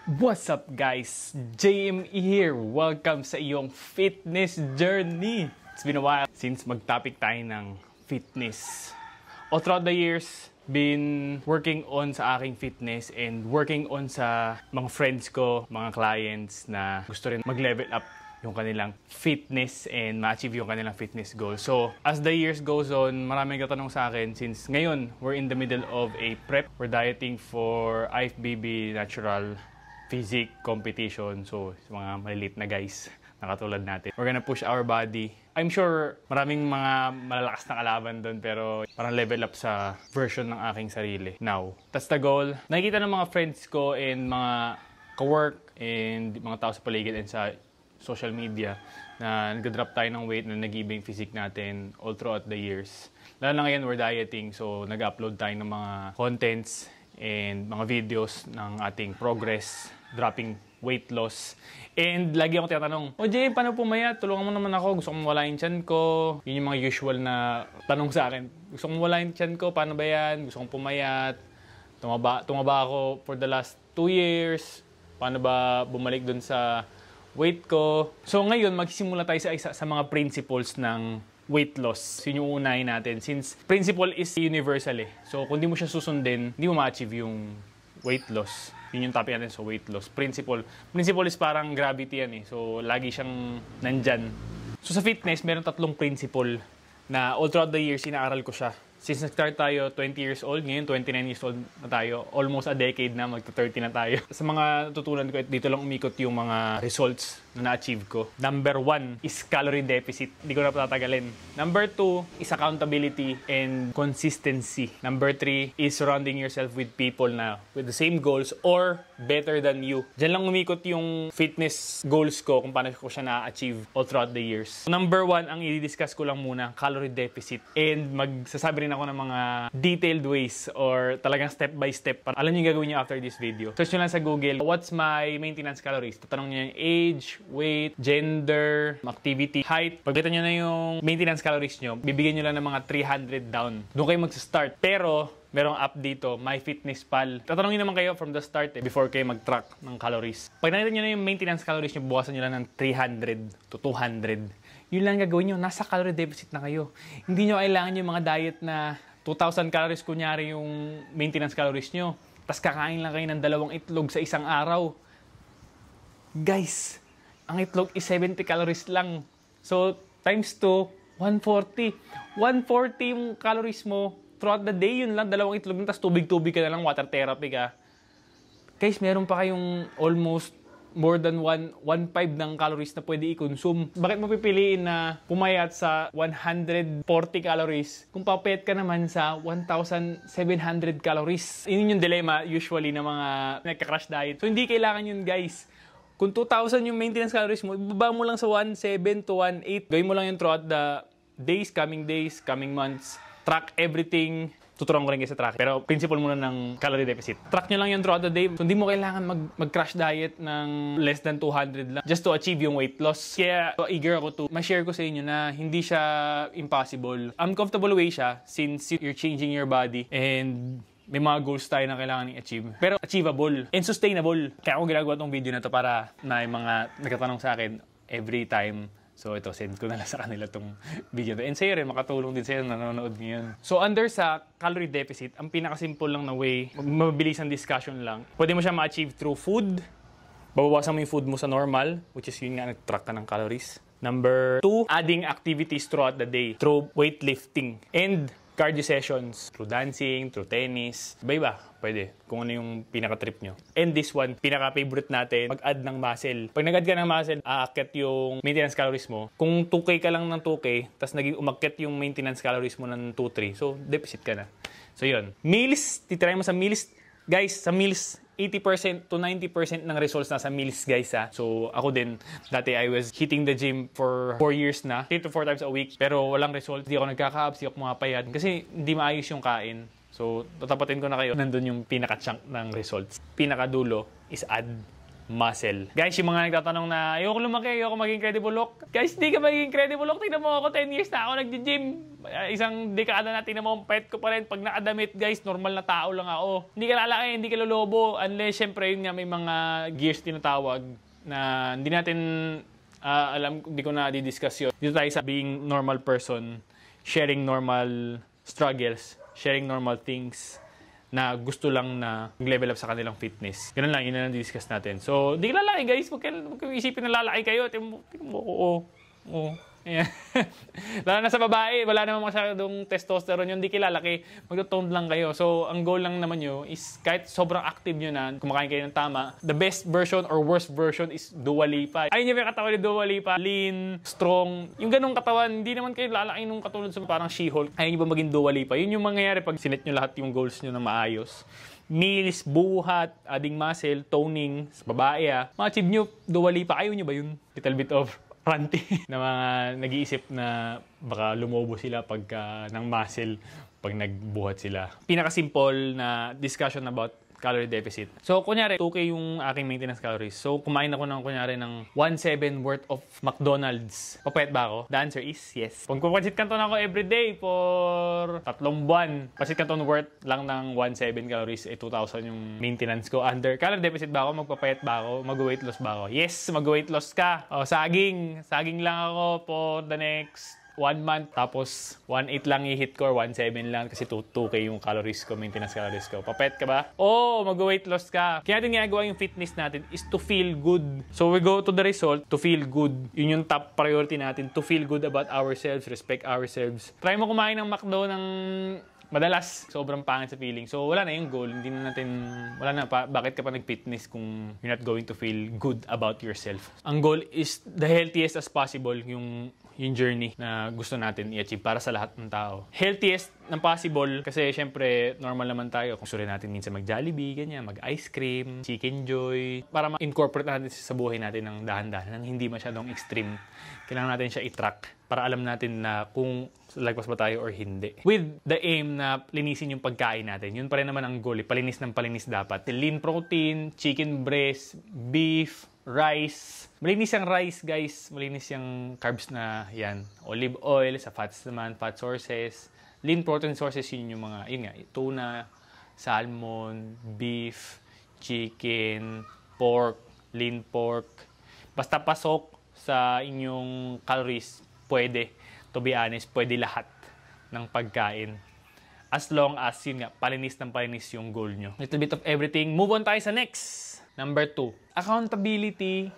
What's up guys? JME here. Welcome sa iyong fitness journey. It's been a while since mag-topic tayo ng fitness. All throughout the years, been working on sa aking fitness and working on sa mga friends ko, mga clients na gusto rin mag-level up yung kanilang fitness and ma-achieve yung kanilang fitness goal. So, as the years goes on, maraming katanong sa akin since ngayon, we're in the middle of a prep. We're dieting for IFBB Natural Physique competition. So, mga maliliit na guys na katulad natin. We're gonna push our body. I'm sure maraming mga malalakas na kalaban doon pero parang level up sa version ng aking sarili. Now, that's the goal. Nakikita ng mga friends ko and mga ka-work and mga tao sa paligid and sa social media na nag-drop tayo ng weight na nag-iba yung physique natin all throughout the years. Lalo na ngayon, we're dieting. So, nag-upload tayo ng mga contents and mga videos ng ating progress, dropping weight loss. And lagi ako tinatanong, Jay, paano pumayat? Tulungan mo naman ako. Gusto kong mawala yung tiyan ko. Yun yung mga usual na tanong sa akin. Gusto kong mawala yung tiyan ko. Paano ba yan? Gusto kong pumayat. Tumaba ako for the last 2 years. Paano ba bumalik dun sa weight ko? So ngayon, magsisimula tayo sa isa sa mga principles ng weight loss. Yun yung unahin natin. Since principle is universal eh. So kung di mo siya susundin, hindi mo ma-achieve yung weight loss. Yun yung topic natin sa weight loss. Principle. Principle is parang gravity yan eh. So lagi siyang nandyan. So sa fitness, meron 3 principle na all throughout the years, inaaral ko siya. Since nag-start tayo, 20 years old, ngayon 29 years old na tayo. Almost a decade na, magta-30 na tayo. Sa mga tutunan ko, dito lang umikot yung mga results na na-achieve ko. Number 1 is calorie deficit. Hindi ko na patatagalin. Number 2 is accountability and consistency. Number 3 is surrounding yourself with people na with the same goals or better than you. Diyan lang umikot yung fitness goals ko kung paano ko siya na-achieve all throughout the years. Number 1, ang i-discuss ko lang muna, calorie deficit. And magsasabi rin ako ng mga detailed ways or talagang step by step. Alam niyo yung gagawin niyo after this video. Search nyo lang sa Google, what's my maintenance calories? Tatanong niyo yung age, weight, gender, activity, height. Pagkita nyo na yung maintenance calories nyo, bibigyan nyo lang ng mga 300 down. Doon kayo mag-start. Pero, merong app dito, MyFitnessPal. Tatanungin naman kayo from the start before kayo mag-track ng calories. Pag nakita nyo na yung maintenance calories nyo, buwasan nyo lang ng 300 to 200. Yun lang gagawin nyo. Nasa calorie deficit na kayo. Hindi nyo kailangan yung mga diet na 2,000 calories kunyari yung maintenance calories nyo. Tapos kakain lang kayo ng 2 itlog sa isang araw. Guys, ang itlog is 70 calories lang. So, times 2, 140. 140 yung calories mo. Throughout the day, yun lang. 2 itlog lang. Tapos tubig-tubig ka na lang. Water therapy ka. Guys, meron pa kayong almost more than 1.5 ng calories na pwede i-consume. Bakit mo pipiliin na pumayat sa 140 calories kung papayat ka naman sa 1,700 calories? Yun yung dilemma usually ng mga nagka-crash diet. So, hindi kailangan yun, guys. Kung 2,000 yung maintenance calories mo, ibaba mo lang sa 1.7 to 1.8. Gawin mo lang yun throughout the days, coming months. Track everything. Tuturuan ko rin kayo sa track. Pero principle muna ng calorie deficit. Track nyo lang yun throughout the day. So, hindi mo kailangan mag-crash diet ng less than 200 lang just to achieve yung weight loss. Kaya eager ako to ma-share ko sa inyo na hindi siya impossible. Uncomfortable way siya since you're changing your body and may mga goals tayo na kailangan i-achieve. Pero achievable and sustainable. Kaya ako ginagawa tong video na to para na yung mga nagtatanong sa akin every time. So ito, send ko na lang sa kanila tong video to. And sa'yo rin, makatulong din sa'yo na nanonood ngayon. So under sa calorie deficit, ang pinakasimple lang na way, mabilis ang discussion lang. Pwede mo siya ma-achieve through food. Babawasan mo yung food mo sa normal, which is yun nga, nag-track ka ng calories. Number 2, adding activities throughout the day through weightlifting and cardio sessions, through dancing, through tennis, iba-iba, pwede, kung ano yung pinaka-trip nyo. And this one, pinaka-favorite natin, mag-add ng muscle. Pag nag-add ka ng muscle, aakyat yung maintenance calories mo. Kung 2K ka lang ng 2K, tapos naging umakyat yung maintenance calories mo ng 2-3, so deficit ka na. So yun. Meals, titry mo sa meals. Guys, sa meals, 80% to 90% ng results nasa meals, guys, ha. So, ako din, dati I was hitting the gym for 4 years na, 3 to 4 times a week, pero walang results. Hindi ako nagkaka-abs, hindi ako pumapayat, kasi hindi maayos yung kain. So, tatapatin ko na kayo, nandun yung pinaka-chunk ng results. Pinaka-dulo is add muscle. Guys, yung mga nagtatanong na ayoko lumaki, ayoko maging Incredible Hulk. Guys, di ka maging Incredible Hulk. Tingnan mo ako, 10 years na ako nag-gym. Isang dekada na, tingnan mo ang pet ko pa rin. Pag nakadamit, guys, normal na tao lang ako. Hindi ka lalaki, hindi ka lolobo. Unless, syempre, yun nga, may mga gears tinatawag na hindi natin alam, hindi ko na di-discuss yun. Dito tayo sa being normal person, sharing normal struggles, sharing normal things na gusto lang na level up sa kanilang fitness. Ganun lang, yun na lang discuss natin. So, di lalaki guys, huwag kayo isipin na lalaki kayo. Tingnan mo, oo. Ayan. Lalo na sa babae, wala naman masyadong testosterone yun, di kilalaki, magto-toned lang kayo. So, ang goal lang naman nyo is kahit sobrang active nyo na, kumakain kayo ng tama, the best version or worst version is Dua Lipa. Ayun yung katawan ni Dua Lipa, lean, strong, yung ganong katawan, hindi naman kayo lalaki nung katulad sa parang She-Hulk. Ayun yung ba maging Dua Lipa? Yun yung mangyayari pag sinet nyo lahat yung goals nyo na maayos. Meals, buhat, adding muscle, toning, sa babae ma-achieve nyo Dua Lipa. Ayaw nyo ba yun? Little bit of ranty na mga nag-iisip na baka lumobo sila pagka ng muscle pag nagbuhat sila. Pinaka-simple na discussion about calorie deficit. So, kunyari, 2K yung aking maintenance calories. So, kumain ako ng, kunyari, ng 1.7 worth of McDonald's. Papayat ba ako? The answer is yes. Kung papansit canton ako everyday for 3 buwan, pancit canton worth lang ng 1.7 calories, 2,000 yung maintenance ko. Under calorie deficit ba ako? Magpapayat ba ako? Mag-weight loss ba ako? Yes, mag-weight loss ka. O, saging. Saging lang ako for the next 1 month, tapos 1.8 lang i-hit ko or 1.7 lang kasi 2K yung calories ko, maintenance calories ko. Papet ka ba? Mag-weight loss ka. Kaya natin ginagawa yung fitness natin is to feel good. So we go to the result, to feel good. Yun yung top priority natin, to feel good about ourselves, respect ourselves. Try mo kumain ng McDo ng madalas, sobrang pangit sa feeling. So, wala na yung goal. Hindi na natin, wala na pa. Bakit ka pa nag-fitness kung you're not going to feel good about yourself? Ang goal is the healthiest as possible, yung journey na gusto natin i-achieve para sa lahat ng tao. Healthiest ng possible kasi syempre normal naman tayo. Kung gusto rin natin minsan mag-Jollibee, ganyan, mag-ice cream, Chicken Joy, para ma-incorporate natin sa buhay natin ng dahan-dahan, nang hindi masyadong extreme. Kailangan natin siya i-track para alam natin na kung lagpas ba tayo or hindi. With the aim na linisin yung pagkain natin. Yun pa rin naman ang goal. Palinis ng palinis dapat. Lean protein, chicken breast, beef, rice. Malinis yung rice, guys. Malinis yung carbs na yan. Olive oil, sa fats naman, fat sources. Lean protein sources, yun yung mga, yun nga, tuna, salmon, beef, chicken, pork, lean pork. Basta pasok sa inyong calories, pwede. To be honest, pwede lahat ng pagkain. As long as, yun nga, palinis ng palinis yung goal nyo. Little bit of everything. Move on tayo sa next. Number 2, accountability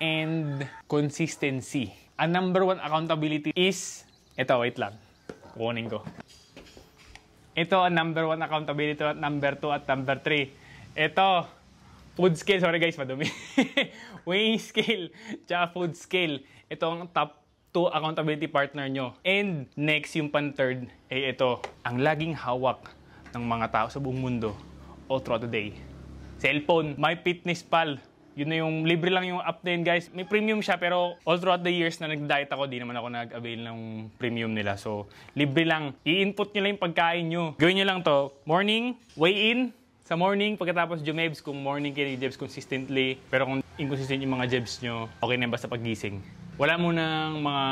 and consistency. Ang number 1 accountability is, ito, wait lang. Kukunin ko. Ito ang number 1 accountability at number 2 at number 3. Ito, food scale. Sorry guys, madumi. Weighing scale, tsaka food scale. Ito ang top 2 accountability partner nyo. And next, yung pan-third, ito, ang laging hawak ng mga tao sa buong mundo all throughout the day. Cellphone, MyFitnessPal. Yun na yung, libre lang yung app din, guys. May premium siya, pero all throughout the years na nag-diet ako, di naman ako nag-avail ng premium nila. So, libre lang. I-input nyo lang yung pagkain nyo. Gawin nyo lang to. Morning, weigh in. Sa morning, pagkatapos jumebs, kung morning kayo jebs consistently. Pero kung inconsistent yung mga jebs nyo, okay na basta paggising. Wala mo ng mga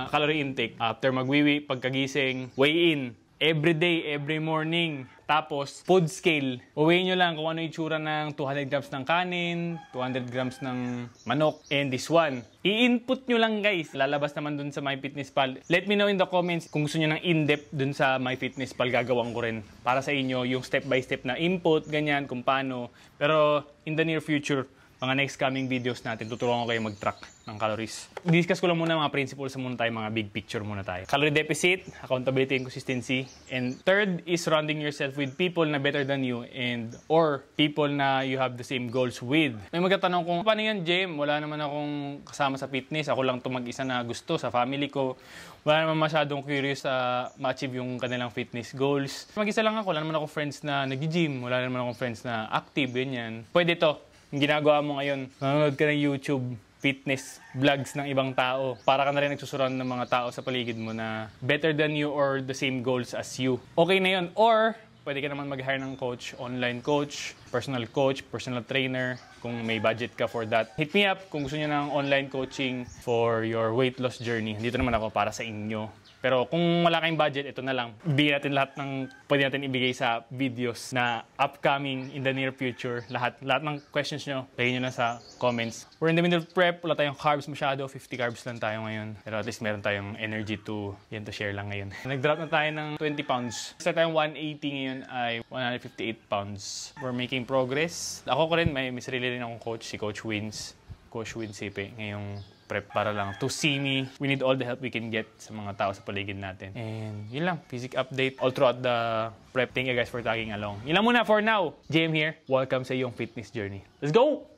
calorie intake. After magwiwi, pagkagising, weigh in. Every day, every morning. Tapos, food scale. Uwiin nyo lang kung ano yung itsura ng 200 grams ng kanin, 200 grams ng manok, and this one. I-input nyo lang, guys. Lalabas naman dun sa MyFitnessPal. Let me know in the comments kung gusto nyo ng in-depth dun sa MyFitnessPal. Gagawin ko rin para sa inyo yung step-by-step na input, ganyan, kung paano. Pero, in the near future, mga next coming videos natin, tuturuan ko kayo mag-track ng calories. Discuss ko lang muna mga principles muna tayo, mga big picture muna tayo. Calorie deficit, accountability and consistency. And third is surrounding yourself with people na better than you and or people na you have the same goals with. May magtatanong kung, paano yan, Jem? Wala naman akong kasama sa fitness. Ako lang itong mag-isa na gusto sa family ko. Wala naman masyadong curious sa ma-achieve yung kanilang fitness goals. Mag-isa lang ako. Wala naman ako friends na nag-gym. Wala naman akong friends na active, ganyan. Pwede to. Yung ginagawa mo ngayon, nanonood ka ng YouTube, fitness vlogs ng ibang tao. Para ka na rin nagsusurround ng mga tao sa paligid mo na better than you or the same goals as you. Okay na yun. Or, pwede ka naman mag-hire ng coach, online coach, personal coach, personal trainer, kung may budget ka for that. Hit me up kung gusto niyo ng online coaching for your weight loss journey. Dito naman ako para sa inyo. Pero kung wala kayong budget, ito na lang. Ibigay natin lahat ng pwede natin ibigay sa videos na upcoming in the near future. Lahat ng questions nyo, lagay nyo na sa comments. We're in the middle of prep. Wala tayong carbs masyado. 50 carbs lang tayo ngayon. Pero at least meron tayong energy to share lang ngayon. Nag-drop na tayo ng 20 pounds. Sa tayong 180 ngayon ay 158 pounds. We're making progress. Ako ko rin, may sarili rin akong coach, si Coach Wins. Coach Wins Sipe, ngayong prep para lang to see me. We need all the help we can get sa mga tao sa paligid natin. And yun lang, physique update all throughout the prep. Thank you guys for tagging along. Yun lang muna for now. JM here. Welcome sa iyong fitness journey. Let's go!